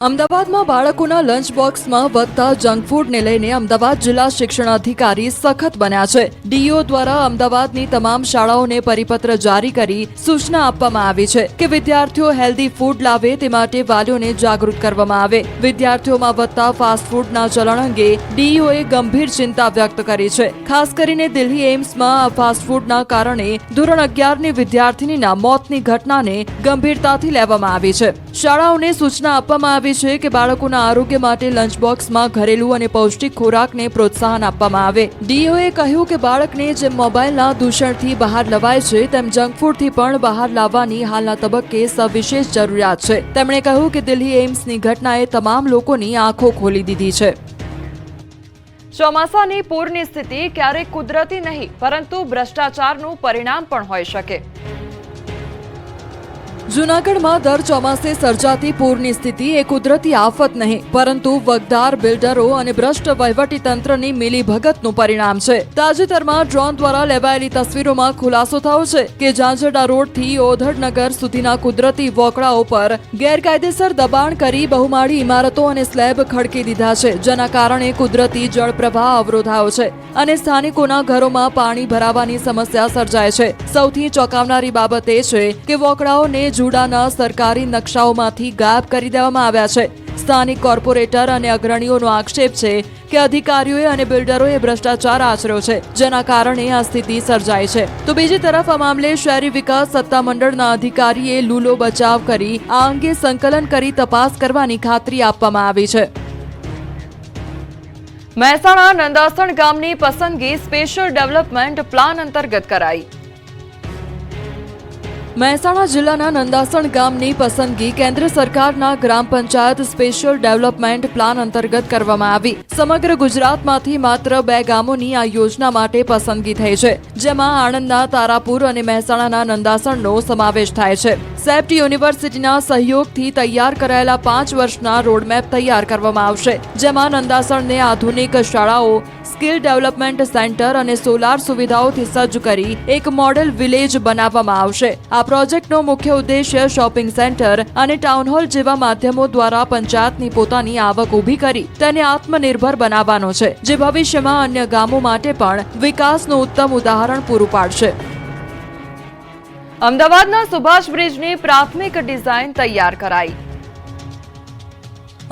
અમદાવાદમાં બાળકોના લંચ બોક્સમાં વધતા જંક ફૂડને લઈને અમદાવાદ જિલ્લા શિક્ષણાધિકારી સખત બન્યા છે। ડીઓ દ્વારા અમદાવાદની તમામ શાળાઓને પરિપત્ર જારી કરી સૂચના આપવામાં આવી છે કે વિદ્યાર્થીઓ હેલ્ધી ફૂડ લાવે તે માટે વાલીઓને જાગૃત કરવામાં આવે। વિદ્યાર્થીઓમાં વધતા ફાસ્ટ ફૂડના ચલણ અંગે ડીઓએ ગંભીર ચિંતા વ્યક્ત કરી છે। ખાસ કરીને દિલ્હી એમ્સમાં આ ફાસ્ટ ફૂડના કારણે ધોરણ 11ની વિદ્યાર્થીનીના મોતની ઘટનાને ગંભીરતાથી લેવામાં આવી છે। શાળાઓને સૂચના આપવામાં આવી છે કે બાળકોના આરોગ્ય માટે લંચ બોક્સમાં ઘરેલું અને પૌષ્ટિક ખોરાકને પ્રોત્સાહન આપવામાં આવે। ડીઓએ કહ્યું કે બાળકને જેમ મોબાઈલના દૂષણથી બહાર લવાય છે તેમ જંક ફૂડથી પણ બહાર લાવવાની હાલના તબક્કે સવિશેષ જરૂરિયાત છે। તેમણે કહ્યું કે દિલ્હી એમ્સની ઘટનાએ તમામ લોકોની આંખો ખોલી દીધી છે। ચોમાસાની પૂરની સ્થિતિ ક્યારેક કુદરતી નહીં પરંતુ ભ્રષ્ટાચારનું પરિણામ પણ હોઈ શકે। જૂનાગઢમાં દર ચોમાસે સર્જાતી પૂરની સ્થિતિ એ કુદરતી આફત નહીં પરંતુ વગદાર બિલ્ડરો અને ભ્રષ્ટ વહીવટીતંત્રની મિલીભગતનું પરિણામ છે। તાજેતરમાં ડ્રોન દ્વારા લેવાયેલી તસવીરોમાં ખુલાસો થયો છે કે ઝાંઝરડા રોડથી ઓધડનગર સુધીના કુદરતી વોકળાઓ પર ગેરકાયદેસર દબાણ કરી બહુમાળી ઇમારતો અને સ્લેબ ખડકી દીધા છે, જેના કારણે કુદરતી જળપ્રવાહ અવરોધાયો છે અને સ્થાનિકોના ઘરોમાં પાણી ભરાવાની સમસ્યા સર્જાય છે। સૌથી ચોંકાવનારી બાબત એ છે કે વોકળાઓને જુડાના સરકારી નકશાઓમાંથી ગાયબ કરી દેવામાં આવ્યા છે। સ્થાનિક કોર્પોરેટર અને અગ્રણીઓનો આક્ષેપ છે કે અધિકારીઓએ અને બિલ્ડરોએ ભ્રષ્ટાચાર આચર્યો છે, જેના કારણે આ સ્થિતિ સર્જાઈ છે। તો બીજી તરફ આ મામલે શહેરી વિકાસ સત્તામંડળના અધિકારીએ લૂલો બચાવ કરી આ અંગે સંકલન કરી તપાસ કરવાની ખાતરી આપવામાં આવી છે। મહેસાણા નંદાસણ ગામની પસંદગી સ્પેશિયલ ડેવલપમેન્ટ પ્લાન અંતર્ગત કરાઈ। મહેસાણા જિલ્લાના નંદાસણ ગામની પસંદગી કેન્દ્ર સરકારના ગ્રામ પંચાયત સ્પેશિયલ ડેવલપમેન્ટ પ્લાન અંતર્ગત કરવામાં આવી। સમગ્ર ગુજરાતમાંથી માત્ર 2 ગામોની આ યોજના માટે પસંદગી થઈ છે, જેમાં આણંદના તારાપુર અને મહેસાણાના નંદાસણનો સમાવેશ થાય છે। સેપ્ટ યુનિવર્સિટીના સહયોગથી તૈયાર કરાયેલા 5 વર્ષના રોડમેપ તૈયાર કરવામાં આવશે, જેમાં નંદાસણને આધુનિક શાળાઓ, સ્કિલ ડેવલપમેન્ટ સેન્ટર અને સોલાર સુવિધાઓથી સજ્જ કરી એક મોડેલ વિલેજ બનાવવામાં આવશે। આ પ્રોજેક્ટનો મુખ્ય ઉદ્દેશ્ય શોપિંગ સેન્ટર અને ટાઉન હોલ જેવા માધ્યમો દ્વારા પંચાયતની પોતાની આવક ઊભી કરી તેને આત્મનિર્ભર બનાવવાનો છે, જે ભવિષ્યમાં અન્ય ગામો માટે પણ વિકાસનું ઉત્તમ ઉદાહરણ પૂરું પાડશે। અમદાવાદના સુભાષ બ્રિજની પ્રાથમિક ડિઝાઇન તૈયાર કરાઈ।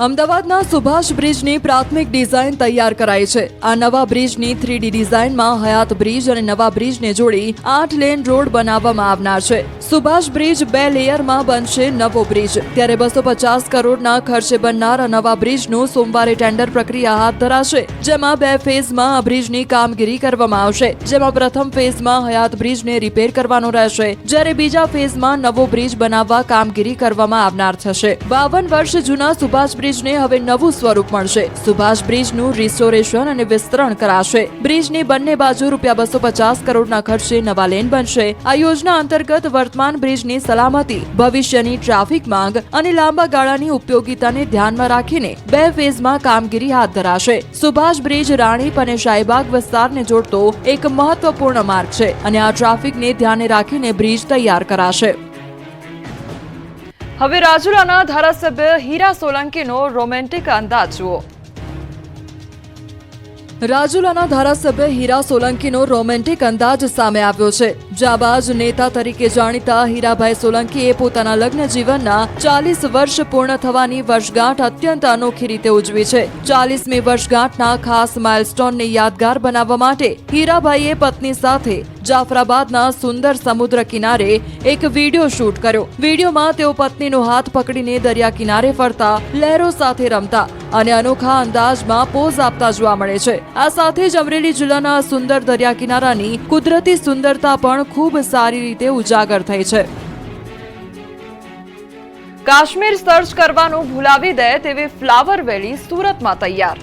અમદાવાદના સુભાષ બ્રિજની પ્રાથમિક ડિઝાઇન તૈયાર કરાઈ છે। આ નવા બ્રિજની 3D ડિઝાઇનમાં હયાત બ્રિજ અને નવા બ્રિજને જોડી 8 લેન રોડ બનાવવામાં આવનાર છે। સુભાષ બ્રિજ 2 લેયરમાં બનશે નવો બ્રિજ, ત્યારે 250 કરોડના ખર્ચે બનનાર આ નવા બ્રિજનું સોમવારે ટેન્ડર પ્રક્રિયા હાથ ધરાશે, જેમાં 2 ફેઝમાં આ બ્રિજની કામગીરી કરવામાં આવશે, જેમાં પ્રથમ ફેઝમાં હયાત બ્રિજને રિપેર કરવાનો રહેશે, જ્યારે બીજા ફેઝમાં નવો બ્રિજ બનાવવા કામગીરી કરવામાં આવનાર થશે। 52 વર્ષ જૂના સુભાષ બ્રિજને હવે નવું સ્વરૂપ મળશે। સુભાષ બ્રિજનું રિસ્ટોરેશન અને વિસ્તરણ કરાશે। બ્રિજની બંને બાજુ ₹250 કરોડના ખર્ચે નવા લેન બનશે। આ યોજના અંતર્ગત વર્તમાન બ્રિજની સલામતી, ભવિષ્યની ટ્રાફિક માંગ અને લાંબા ગાળાની ઉપયોગિતાને ધ્યાનમાં રાખીને 2 ફેઝમાં કામગીરી હાથ ધરાશે। સુભાષ બ્રિજ રાણીપ અને શાહીબાગ વિસ્તારને જોડતો એક મહત્વપૂર્ણ માર્ગ છે અને આ ટ્રાફિકને ધ્યાને રાખીને બ્રિજ તૈયાર કરાશે। હવે રાજુલાના ધારાસભ્ય હીરા સોલંકીનો રોમેન્ટિક અંદાજ જુઓ। રાજુલાના ધારાસભ્ય હીરા સોલંકીનો રોમેન્ટિક અંદાજ સામે આવ્યો છે। જાબાજ નેતા તરીકે જાણીતા હીરાભાઈ સોલંકીએ પોતાના લગ્ન જીવનના 40 વર્ષ પૂર્ણ થવાની વર્ષગાંઠ અત્યંત અનોખી રીતે ઉજવી છે। 40મી વર્ષગાંઠના ખાસ માઇલસ્ટોનને યાદગાર બનાવવા માટે હીરાભાઈએ પત્ની સાથે જાફરાબાદના સુંદર સમુદ્ર કિનારે એક વિડીયો શૂટ કર્યો। વિડીયોમાં તેઓ પત્નીનો હાથ પકડીને દરિયા કિનારે ફરતા, લહેરો સાથે રમતા અને અનોખા અંદાજમાં પોઝ આપતા જોવા મળે છે। આ સાથે જ અમરેલી જિલ્લાના સુંદર દરિયા કિનારાની કુદરતી સુંદરતા પણ ખૂબ સારી રીતે ઉજાગર થઈ છે। કાશ્મીર સર્ચ કરવાનું ભૂલાવી દે તેવી ફ્લાવર વેલી સુરતમાં તૈયાર।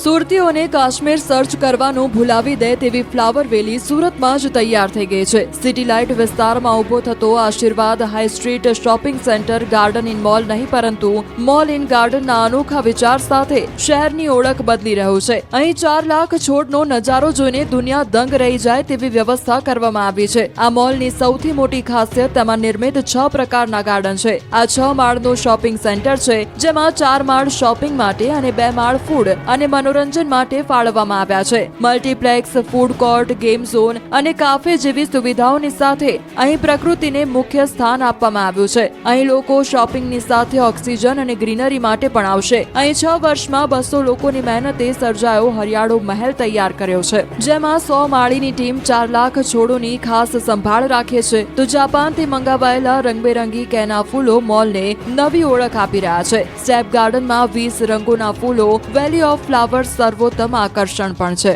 સુરતીઓને કાશ્મીર સર્ચ કરવાનું ભૂલાવી દે તેવી ફ્લાવર વેલી સુરતમાં જ તૈયાર થઈ ગઈ છે. સિટી લાઇટ વિસ્તારમાં ઊભો થતો આશીર્વાદ high street shopping centre garden in mall નહીં પરંતુ મોલ ઇન ગાર્ડનના અનોખા વિચાર સાથે શહેરની ઓળખ બદલી રહ્યું છે. અહીં 4 લાખ છોડનો નજારો જોઈને દુનિયા દંગ રહી જાય તેવી વ્યવસ્થા કરવામાં આવી છે. આ મોલની સૌથી મોટી ખાસિયત તેમાં નિર્મિત 6 પ્રકારના ગાર્ડન છે. આ 6 માળનું શોપિંગ સેન્ટર છે જેમાં 4 માળ શોપિંગ માટે અને 2 માળ ફૂડ અને મનોરંજન માટે ફાળવવામાં આવ્યા છે. Multiplex, food court, game zone અને કાફે જેવી સુવિધાઓની સાથે અહીં પ્રકૃતિને મુખ્ય સ્થાન આપવામાં આવ્યું છે. અહીં લોકો શોપિંગની સાથે ઓક્સિજન અને ગ્રીનરી માટે પણ આવશે. અહીં 6 વર્ષમાં 200 લોકોની મહેનતે સર્જાયો હરિયાળો મહેલ તૈયાર કર્યો છે જેમાં 100 માળીની ટીમ 4 લાખ છોડોની ખાસ સંભાળ રાખે છે. તો જાપાનથી મંગાવાયેલા રંગબેરંગી કેના ફૂલો મોલને નવી ઓળખ આપી રહ્યા છે. સ્ટેપ ગાર્ડનમાં 20 રંગોના ફૂલો વેલી ઓફ ફ્લાવર્સ સર્વોત્તમ આકર્ષણ પણ છે.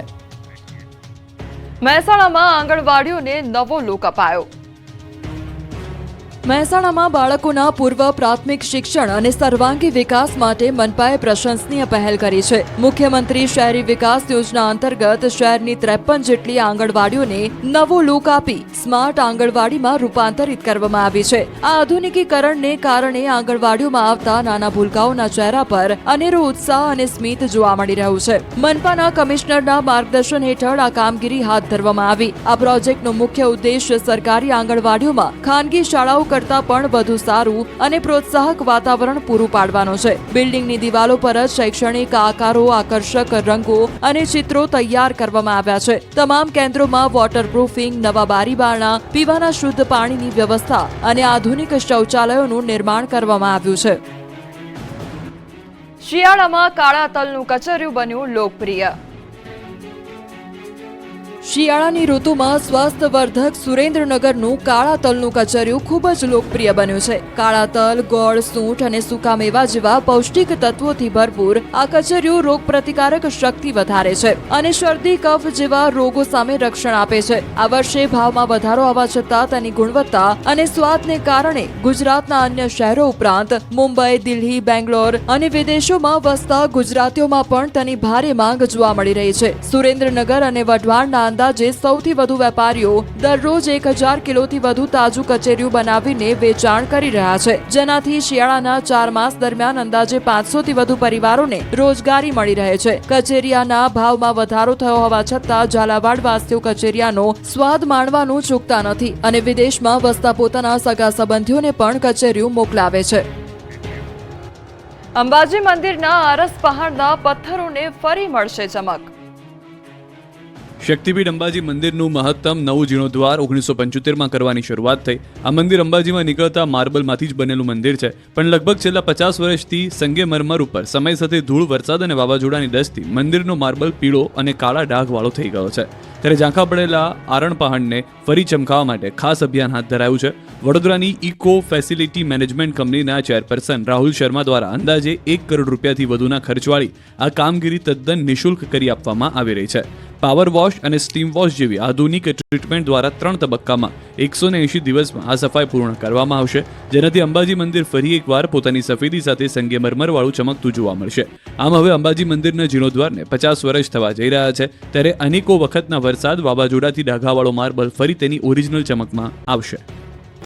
મહેસાણામાં આંગણવાડીઓને નવો લુક અપાયો. મહેસાણામાં બાળકોના પૂર્વ પ્રાથમિક શિક્ષણ અને સર્વાંગી વિકાસ માટે મનપાએ પ્રશંસનીય પહેલ કરી છે. મુખ્યમંત્રી શહેરી વિકાસ યોજના અંતર્ગત શહેરની 53 જેટલી આંગણવાડીઓને નવો લુક આપી સ્માર્ટ આંગણવાડીમાં રૂપાંતરિત કરવામાં આવી છે. આ આધુનિકીકરણને કારણે આંગણવાડીઓમાં આવતા નાના ભૂલકાઓના ચહેરા પર અનેરો ઉત્સાહ અને સ્મિત જોવા મળી રહ્યું છે. મનપાના કમિશનરના માર્ગદર્શન હેઠળ આ કામગીરી હાથ ધરવામાં આવી. આ પ્રોજેક્ટનો મુખ્ય ઉદ્દેશ સરકારી આંગણવાડીઓમાં ખાનગી શાળાઓ કરતા પણ વધુ સારું અને પ્રોત્સાહક વાતાવરણ પૂરું પાડવાનો છે. બિલ્ડિંગની દિવાલો પર જ શૈક્ષણિક આકારો, આકર્ષક રંગો અને ચિત્રો તૈયાર કરવામાં આવ્યા છે. તમામ કેન્દ્રોમાં વોટરપ્રૂફિંગ, નવા બારી બારણા, પીવાના શુદ્ધ પાણીની વ્યવસ્થા અને આધુનિક શૌચાલયોનું નિર્માણ કરવામાં આવ્યું છે. શિયાળામાં કાળા તલનું કચરિયું બન્યું લોકપ્રિય. શિયાળાની ઋતુમાં સ્વાસ્થ્યવર્ધક સુરેન્દ્રનગરનું કાળા તલનું કચરિયું ખૂબ જ લોકપ્રિય બન્યું છે. કાળા તલ, ગોળ, સૂંઠ અને સૂકા મેવા જેવા પૌષ્ટિક તત્વોથી ભરપૂર આ કચરિયું રોગપ્રતિકારક શક્તિ વધારે છે અને શરદી, કફ જેવા રોગો સામે રક્ષણ આપે છે. આ વર્ષે ભાવમાં વધારો આવવા છતાં તેની ગુણવત્તા અને સ્વાદને કારણે ગુજરાતના અન્ય શહેરો ઉપરાંત મુંબઈ, દિલ્હી, બેંગ્લોર અને વિદેશોમાં વસતા ગુજરાતીઓમાં પણ તેની ભારે માંગ જોવા મળી રહી છે. સુરેન્દ્રનગર અને વઢવાણના અંદાજે સૌથી વધુ વેપારીઓ દરરોજ 1000 કિલોથી વધુ તાજું કચેરિયું બનાવીને વેચાણ કરી રહ્યા છે, જેનાથી શિયાળાના 4 માસ દરમિયાન અંદાજે 500 થી વધુ પરિવારોને રોજગારી મળી રહે છે. કચેરિયાના ભાવમાં વધારો થયો હોવા છતાં ઝાલાવાડ વાસીઓ કચેરિયાનો સ્વાદ માણવાનું ચૂકતા નથી અને વિદેશમાં વસતા પોતાના સગા સંબંધીઓને પણ કચેરિયું મોકલાવે છે. અંબાજી મંદિરના આરસ પહાડના પથ્થરોને ફરી મળશે ચમક. શક્તિપીઠ અંબાજી મંદિરનું મહત્તમ નવું જીર્ણોદ્વાર 1975માં કરવાની શરૂઆત થઈ. આ મંદિર અંબાજીમાં નીકળતા માર્બલમાંથી જ બનેલું મંદિર છે, પણ લગભગ છેલ્લા 50 વર્ષથી સંગેમરમર ઉપર સમય સાથે ધૂળ, વરસાદ અને વાવાઝોડાની ડસથી મંદિરનો માર્બલ પીળો અને કાળા ડાઘવાળો થઈ ગયો છે. ત્યારે ઝાંખા પડેલા આરણ પહાડને ફરી ચમકાવવા માટે ખાસ અભિયાન હાથ ધરાયું છે. વડોદરાની ઇકો ફેસિલિટી મેનેજમેન્ટ કંપનીના ચેરપર્સન રાહુલ શર્મા દ્વારા અંદાજે 1 કરોડ રૂપિયાથી વધુના ખર્ચવાળી આ કામગીરી તદ્દન નિઃશુલ્ક કરી આપવામાં આવી રહી છે. પાવર વોશ અને સ્ટીમ વોશ જેવી આધુનિક ટ્રીટમેન્ટ દ્વારા 3 તબક્કામાં 180 દિવસમાં આ સફાઈ પૂર્ણ કરવામાં આવશે, જેનાથી અંબાજી મંદિર ફરી એકવાર પોતાની સફેદી સાથે સંગેમરમરવાળું ચમકતું જોવા મળશે. આમ હવે અંબાજી મંદિરના જીર્ણોદ્વારને 50 વર્ષ થવા જઈ રહ્યા છે, ત્યારે અનેકો વખતના વરસાદ, વાવાઝોડાથી ડાઘાવાળો માર્બલ ફરી તેની ઓરિજિનલ ચમકમાં આવશે.